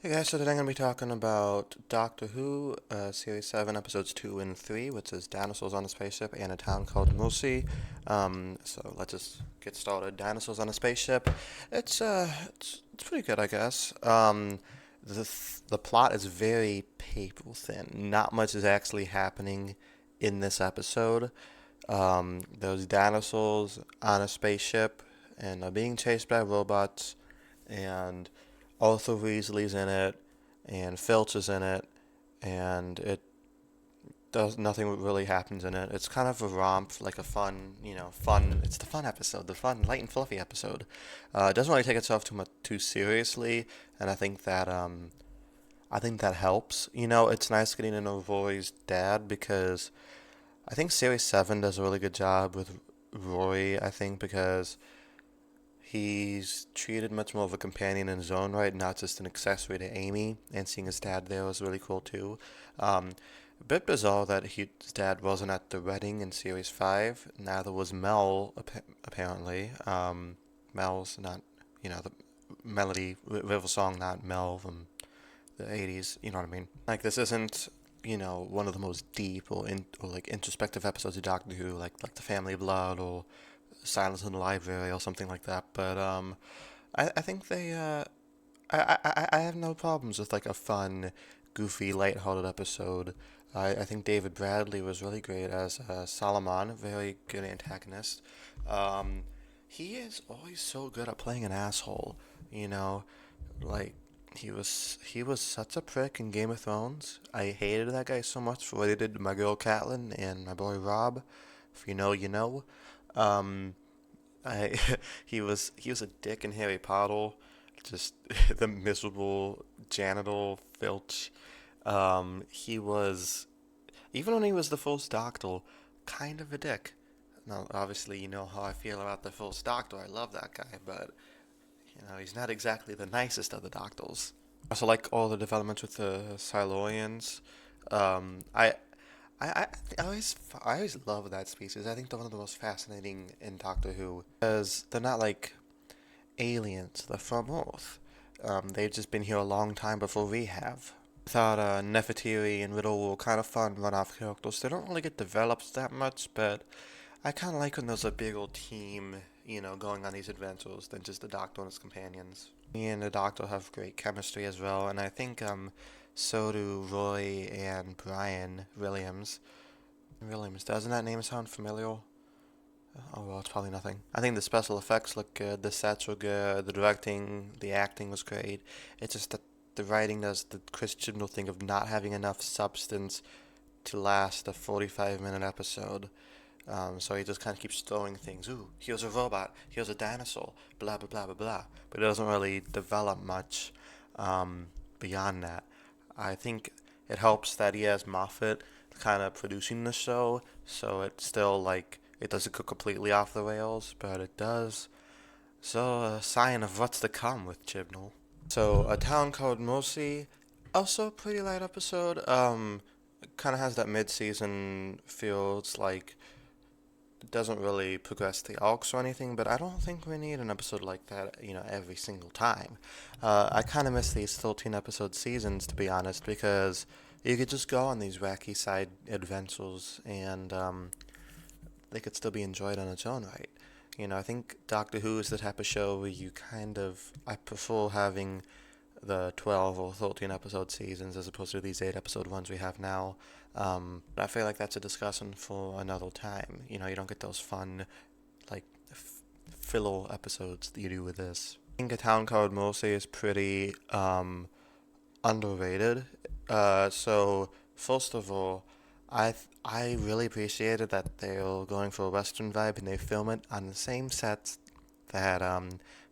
Hey guys, so today I'm going to be talking about Doctor Who, Series 7, Episodes 2 and 3, which is Dinosaurs on a Spaceship and a Town Called Musi. So let's just get started. Dinosaurs on a Spaceship. It's pretty good, I guess. The plot is very paper thin. Not much is actually happening in this episode. There's dinosaurs on a spaceship and are being chased by robots, and Arthur Weasley's in it, and Filch is in it, and it does nothing really happens in it. It's kind of a romp, like a fun, fun. It's the fun episode, the fun, light and fluffy episode. It doesn't really take itself too seriously, and I think that helps. It's nice getting to know Rory's dad because I think Series 7 does a really good job with Rory, I think, because he's treated much more of a companion in his own right, not just an accessory to Amy, and seeing his dad there was really cool too. A bit bizarre that his dad wasn't at the wedding in Series 5, neither was Mel, apparently. Mel's not, the Melody River song, not Mel from the 80s, you know what I mean? Like, this isn't, one of the most deep or like introspective episodes of Doctor Who, like The Family Blood or Silence in the Library or something like that. But I think I have no problems with like a fun, goofy, lighthearted episode. I think David Bradley was really great as Solomon, very good antagonist. Um, he is always so good at playing an asshole, you know, like he was such a prick in Game of Thrones. I hated that guy so much for what he did to my girl Catelyn and my boy Rob. If you know, you know. Um, I he was a dick in Harry Potter, just the miserable janitor Filch. He was even when he was the first Doctor, kind of a dick. Now, obviously, you know how I feel about the first Doctor. I love that guy, but he's not exactly the nicest of the Doctors. I also like all the developments with the Silurians. Um, I I, I always love that species. I think they're one of the most fascinating in Doctor Who because they're not like aliens. They're from Earth. They've just been here a long time before we have. Thought Nefertiti and Riddle were kind of fun run-off characters. They don't really get developed that much, but I kind of like when there's a big old team, going on these adventures than just the Doctor and his companions. Me and the Doctor have great chemistry as well, and I think so do Roy and Brian Williams. Williams, doesn't that name sound familiar? Oh well, it's probably nothing. I think the special effects look good, the sets were good, the directing, the acting was great. It's just that the writing does the Chris Chibnall thing of not having enough substance to last a 45-minute episode. So he just kind of keeps throwing things. Ooh, here's a robot, here's a dinosaur, blah blah blah blah blah. But it doesn't really develop much beyond that. I think it helps that he has Moffat kind of producing the show, so it's still like it doesn't go completely off the rails, but it does. So a sign of what's to come with Chibnall. So a town called Mosi, also a pretty light episode. Kind of has that mid-season feel. It's like it doesn't really progress the arcs or anything, but I don't think we need an episode like that, every single time. I kind of miss these 13 episode seasons, to be honest, because you could just go on these wacky side adventures and they could still be enjoyed on its own right. I think Doctor Who is the type of show where I prefer having the 12 or 13 episode seasons as opposed to these 8 episode ones we have now. But I feel like that's a discussion for another time. You don't get those fun, like, filler episodes that you do with this. I think A Town Called Mercy is pretty underrated. So, first of all, I really appreciated that they're going for a Western vibe and they film it on the same sets that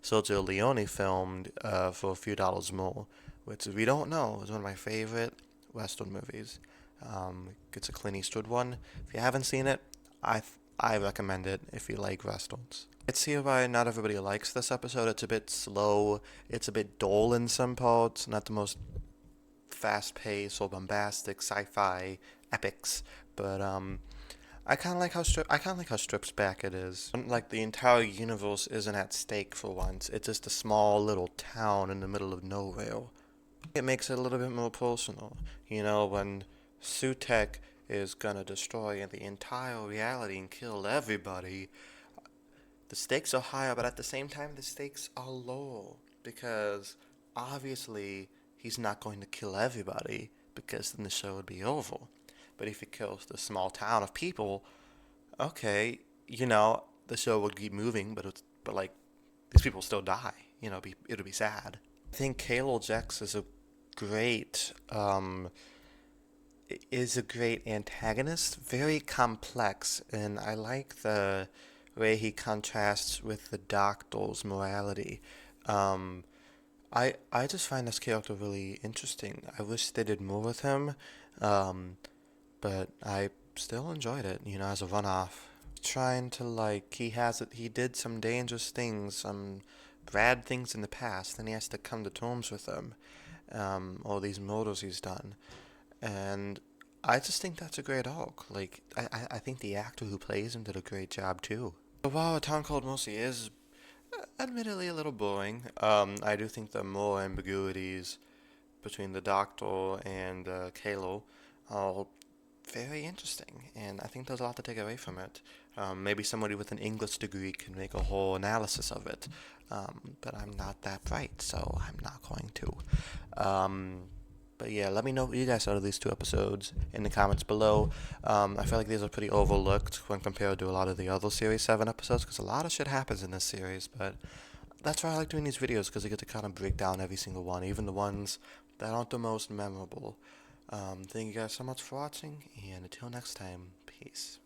Sergio Leone filmed for a few dollars more, which if you don't know is one of my favorite Western movies. It's a Clint Eastwood one. If you haven't seen it, I recommend it if you like westerns. It's here why not everybody likes this episode. It's a bit slow. It's a bit dull in some parts. Not the most fast-paced or bombastic sci-fi epics, but I kind of like how stripped back it is. Like the entire universe isn't at stake for once. It's just a small little town in the middle of nowhere. It makes it a little bit more personal. When Sutek is gonna destroy the entire reality and kill everybody, the stakes are higher, but at the same time, the stakes are low because obviously he's not going to kill everybody because then the show would be over. But if he kills the small town of people, okay, the show would keep moving, but like these people still die. It'll be sad. I think Kalo Jax great is a great antagonist, very complex, and I like the way he contrasts with the Doctor's morality. Um, I just find this character really interesting. I wish they did more with him, um, but I still enjoyed it, as a runoff. Trying to he did some dangerous things, some bad things in the past, and he has to come to terms with them. All these murders he's done. And I just think that's a great arc. I think the actor who plays him did a great job too. But while A Town Called Mercy is admittedly a little boring, I do think the more ambiguities between the Doctor and Kalo are very interesting, and I think there's a lot to take away from it. Maybe somebody with an English degree can make a whole analysis of it, but I'm not that bright, so I'm not going to. Um, but yeah, let me know what you guys thought of these two episodes in the comments below. I feel like these are pretty overlooked when compared to a lot of the other Series 7 episodes, because a lot of shit happens in this series, but that's why I like doing these videos, because I get to kind of break down every single one, even the ones that aren't the most memorable. Thank you guys so much for watching, and until next time, peace.